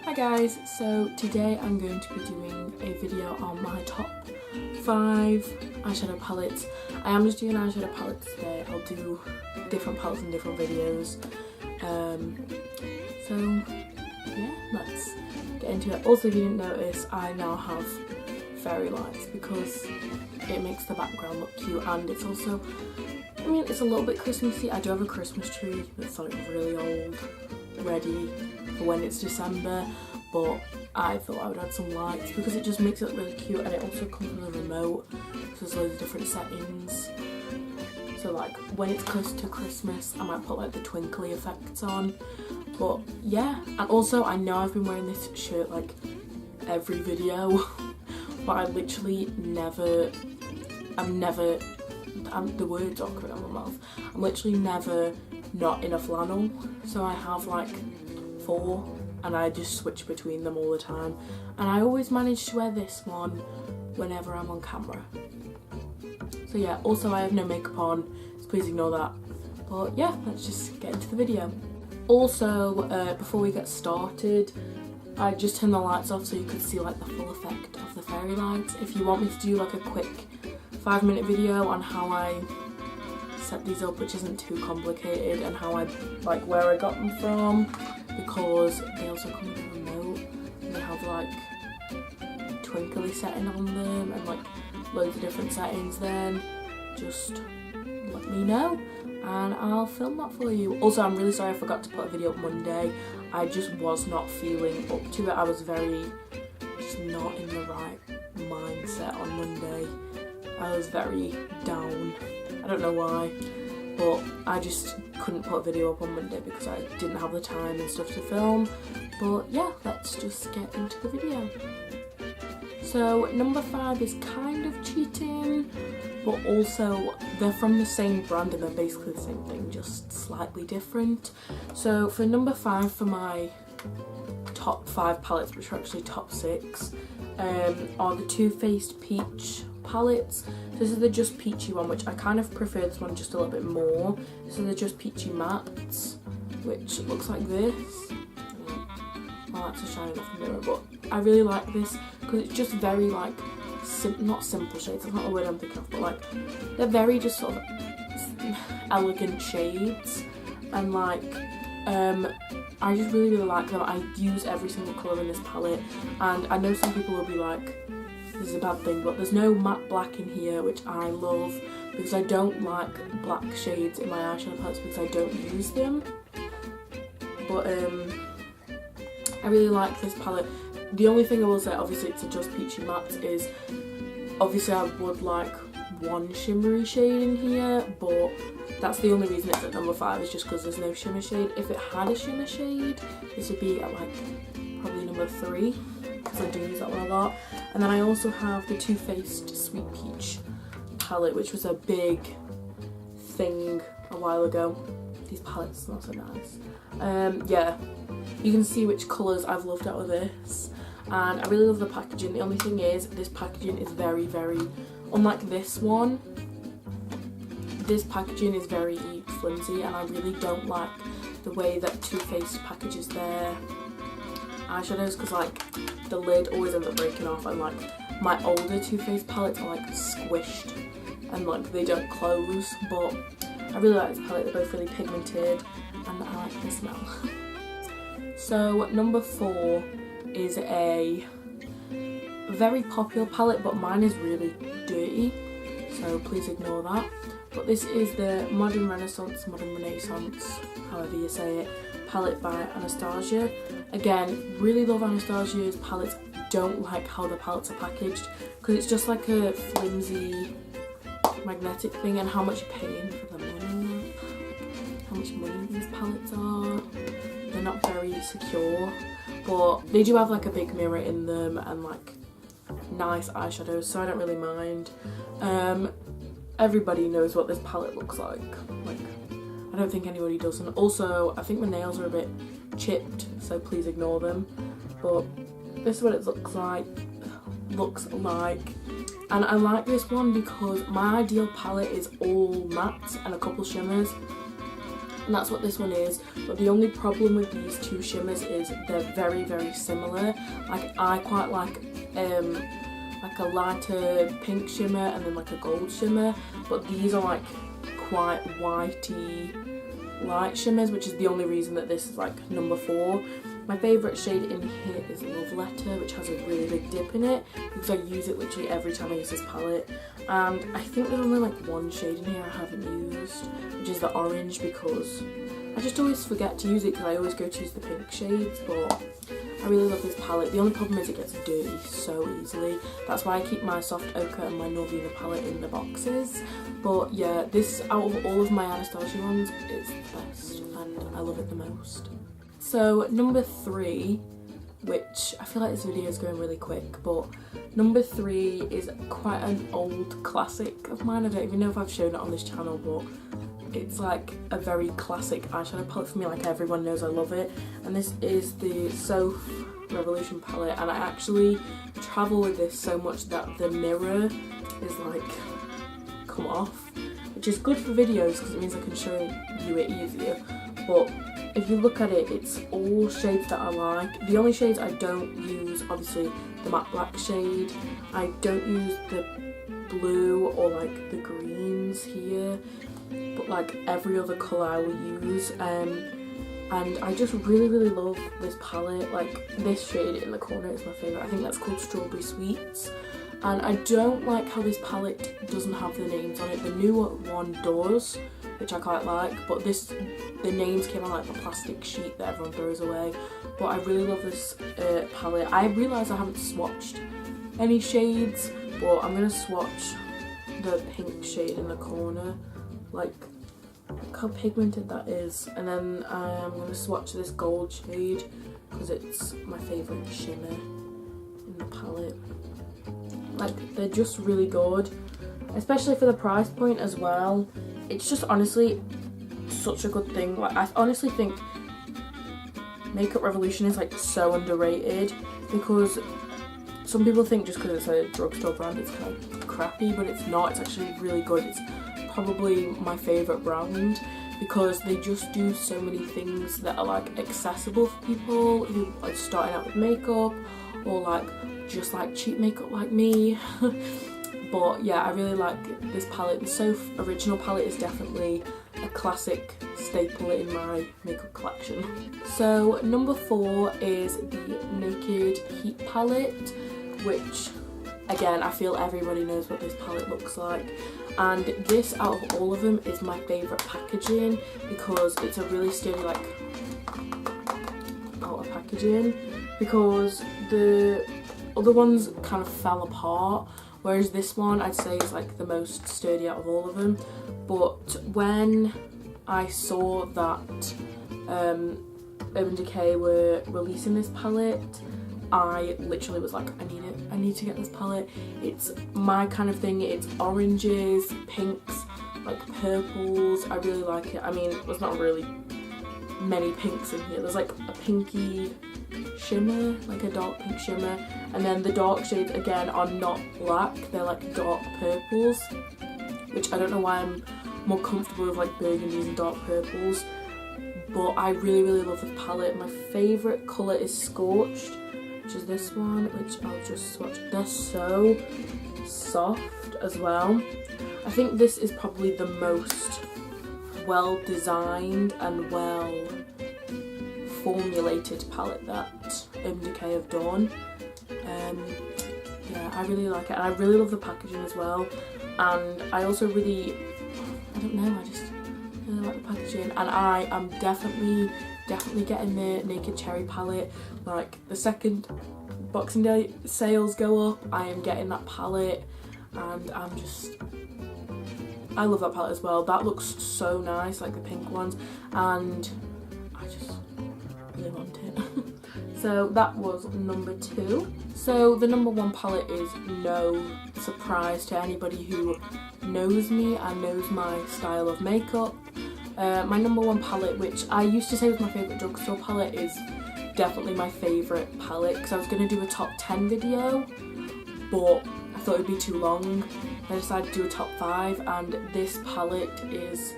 Hi guys, so today I'm going to be doing a video on my top 5 eyeshadow palettes. I am just doing eyeshadow palettes today. I'll do different palettes in different videos. So yeah, let's get into it. Also, if you didn't notice, I now have fairy lights because it makes the background look cute, and it's also, I mean, it's a little bit Christmassy. I do have a Christmas tree that's like really old, ready for when it's December, but I thought I would add some lights because it just makes it look really cute, and it also comes with a remote, so there's loads of different settings. So like when it's close to Christmas, I might put like the twinkly effects on. But yeah, and also I know I've been wearing this shirt like every video, but I literally never, the words are coming out of my mouth. I'm literally never not in a flannel, so I have like 4 and I just switch between them all the time, and I always manage to wear this one whenever I'm on camera. So yeah, also I have no makeup on, so please ignore that. But yeah, let's just get into the video. Also, before we get started, I just turned the lights off so you could see like the full effect of the fairy lights. If you want me to do like a quick 5-minute video on how I set these up, which isn't too complicated, and how I like where I got them from, because they also come with a remote and they have like twinkly setting on them and like loads of different settings, then just let me know and I'll film that for you. Also, I'm really sorry I forgot to put a video up Monday. I just was not feeling up to it. I was just not in the right mindset on Monday. I was very down. I don't know why, but I just couldn't put a video up on Monday because I didn't have the time and stuff to film. But yeah, let's just get into the video. So number 5 is kind of cheating, but also they're from the same brand and they're basically the same thing, just slightly different. So for number 5 for my top 5 palettes, which are actually top 6, are the Too Faced Peach palettes. So this is the Just Peachy one, which I kind of prefer this one just a little bit more. So the Just Peachy mattes, which looks like this. My lights are shining off the mirror, but I really like this because it's just very like, not simple shades, that's not the word I'm thinking of, but like they're very just sort of elegant shades, and like I just really like them. I use every single colour in this palette, and I know some people will be like, this is a bad thing, but there's no matte black in here, which I love because I don't like black shades in my eyeshadow palettes because I don't use them. But I really like this palette. The only thing I will say, obviously it's a Just Peachy matte, is obviously I would like one shimmery shade in here, but that's the only reason it's at number 5, is just because there's no shimmer shade. If it had a shimmer shade, this would be at like probably number 3, because I do use that one a lot. And then I also have the Too Faced Sweet Peach palette, which was a big thing a while ago. These palettes smell so nice. Yeah, you can see which colours I've loved out of this, and I really love the packaging. The only thing is, this packaging is very, very, unlike this one, this packaging is very flimsy, and I really don't like the way that Too Faced packages their eyeshadows, because like the lid always ends up breaking off, and like my older Too Faced palettes are like squished and like they don't close. But I really like this palette. They're both really pigmented and I like the smell. So number 4 is a very popular palette, but mine is really dirty, so please ignore that. But this is the Modern Renaissance, however you say it, palette by Anastasia. Again, really love Anastasia's palettes. Don't like how the palettes are packaged because it's just like a flimsy magnetic thing, and how much you're paying for the money, how much money these palettes are. They're not very secure, but they do have like a big mirror in them and like nice eyeshadows, so I don't really mind. Everybody knows what this palette looks like I don't think anybody doesn't. Also, I think my nails are a bit chipped, so please ignore them, but this is what it looks like. And I like this one because my ideal palette is all mattes and a couple shimmers, and that's what this one is. But the only problem with these two shimmers is they're very, very similar. Like, I quite like a lighter pink shimmer and then like a gold shimmer, but these are like quite whitey light shimmers, which is the only reason that this is like number 4. My favourite shade in here is Love Letter, which has a really big dip in it because I use it literally every time I use this palette. And I think there's only like one shade in here I haven't used, which is the orange, because I just always forget to use it because I always go to use the pink shades. But I really love this palette. The only problem is it gets dirty so easily. That's why I keep my Soft Ochre and my Norvina palette in the boxes. But yeah, this out of all of my Anastasia ones, it's the best and I love it the most. So number 3, which I feel like this video is going really quick, but number 3 is quite an old classic of mine. I don't even know if I've shown it on this channel, but it's like a very classic eyeshadow palette for me. Like, everyone knows I love it, and this is the Soph Revolution palette, and I actually travel with this so much that the mirror is like come off, which is good for videos because it means I can show you it easier. But if you look at it, it's all shades that I like. The only shades I don't use, obviously the matte black shade, I don't use the blue or like the greens here, but like every other colour I will use. And I just really, really love this palette. Like, this shade in the corner is my favourite. I think that's called Strawberry Sweets. And I don't like how this palette doesn't have the names on it. The newer one does, which I quite like, but the names came on like the plastic sheet that everyone throws away. But I really love this palette. I realise I haven't swatched any shades, but I'm going to swatch the pink shade in the corner. Like, look how pigmented that is. And then I'm going to swatch this gold shade because it's my favourite shimmer in the palette. Like, they're just really good, especially for the price point as well. It's just honestly such a good thing. Like, I honestly think Makeup Revolution is like so underrated, because some people think just because it's a drugstore brand it's kind of crappy, but it's not. It's actually really good. It's probably my favourite brand because they just do so many things that are like accessible for people who are starting out with makeup, or like just like cheap makeup like me. But yeah, I really like this palette. The Soph original palette is definitely a classic staple in my makeup collection. So number 4 is the Naked Heat palette, which again, I feel everybody knows what this palette looks like. And this, out of all of them, is my favourite packaging because it's a really sturdy, like, outer packaging, because the other ones kind of fell apart, whereas this one I'd say is like the most sturdy out of all of them. But when I saw that Urban Decay were releasing this palette, I literally was like, I need to get this palette. It's my kind of thing. It's oranges, pinks, like purples. I really like it. I mean, there's not really many pinks in here. There's like a pinky shimmer, like a dark pink shimmer, and then the dark shades again are not black, they're like dark purples, which I don't know why I'm more comfortable with like burgundies and dark purples. But I really, really love this palette. My favourite colour is Scorched, which is this one, which I'll just swatch. They're so soft as well. I think this is probably the most well designed and well formulated palette that Urban Decay have done. Yeah, I really like it, and I really love the packaging as well. And I also really, I don't know, I just really like the packaging. And I am definitely getting the Naked Cherry palette. Like, the second Boxing Day sales go up, I am getting that palette, and I love that palette as well. That looks so nice, like the pink ones, and I just really want it. So that was number 2. So the number 1 palette is no surprise to anybody who knows me and knows my style of makeup. My number 1 palette, which I used to say was my favourite drugstore palette, is definitely my favourite palette, because I was going to do a top 10 video, but I thought it would be too long. I decided to do a top 5, and this palette is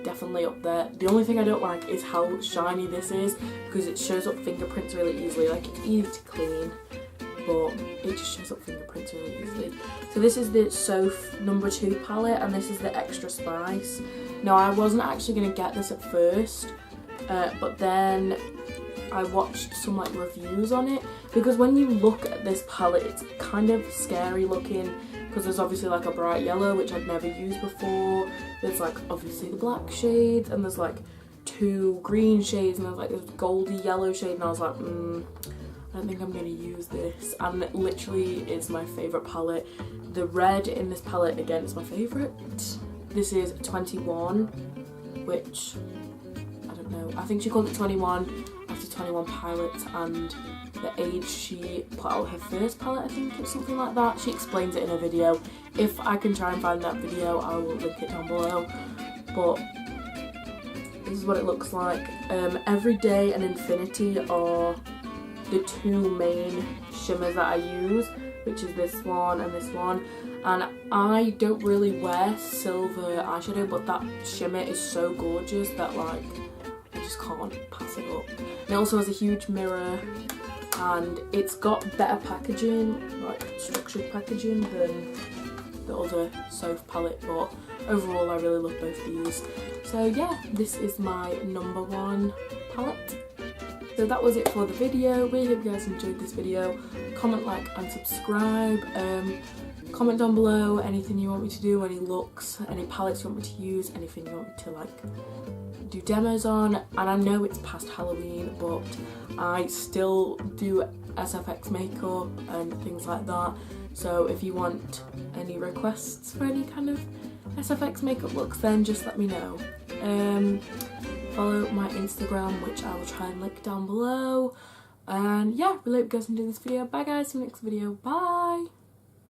definitely up there. The only thing I don't like is how shiny this is, because it shows up fingerprints really easily. Like, it's easy to clean, but it just shows up fingerprints really easily. So this is the Soph number 2 palette, and this is the Extra Spice. Now, I wasn't actually going to get this at first, but then I watched some like reviews on it, because when you look at this palette, it's kind of scary looking, because there's obviously like a bright yellow, which I'd never used before. There's like obviously the black shades, and there's like 2 green shades, and there's like this goldy yellow shade, and I was like, I don't think I'm going to use this. And it literally is my favourite palette. The red in this palette, again, is my favourite. This is 21, which, I don't know, I think she called it 21 after 21 Pilots, and the age she put out her first palette, I think, or something like that. She explains it in a video. If I can try and find that video, I will link it down below. But this is what it looks like. Everyday and Infinity are the 2 main shimmers that I use, which is this one and this one. And I don't really wear silver eyeshadow, but that shimmer is so gorgeous that like I just can't pass it up. And it also has a huge mirror, and it's got better packaging, like structured packaging, than the other Soph palette, but overall I really love both these. So yeah, this is my number 1 palette. So that was it for the video. Really hope you guys enjoyed this video. Comment, like and subscribe. Comment down below anything you want me to do, any looks, any palettes you want me to use, anything you want me to like do demos on. And I know it's past Halloween, but I still do SFX makeup and things like that. So if you want any requests for any kind of SFX makeup looks, then just let me know. Follow my Instagram, which I will try and link down below. And yeah, really hope you guys enjoyed this video. Bye guys, see you next video. Bye!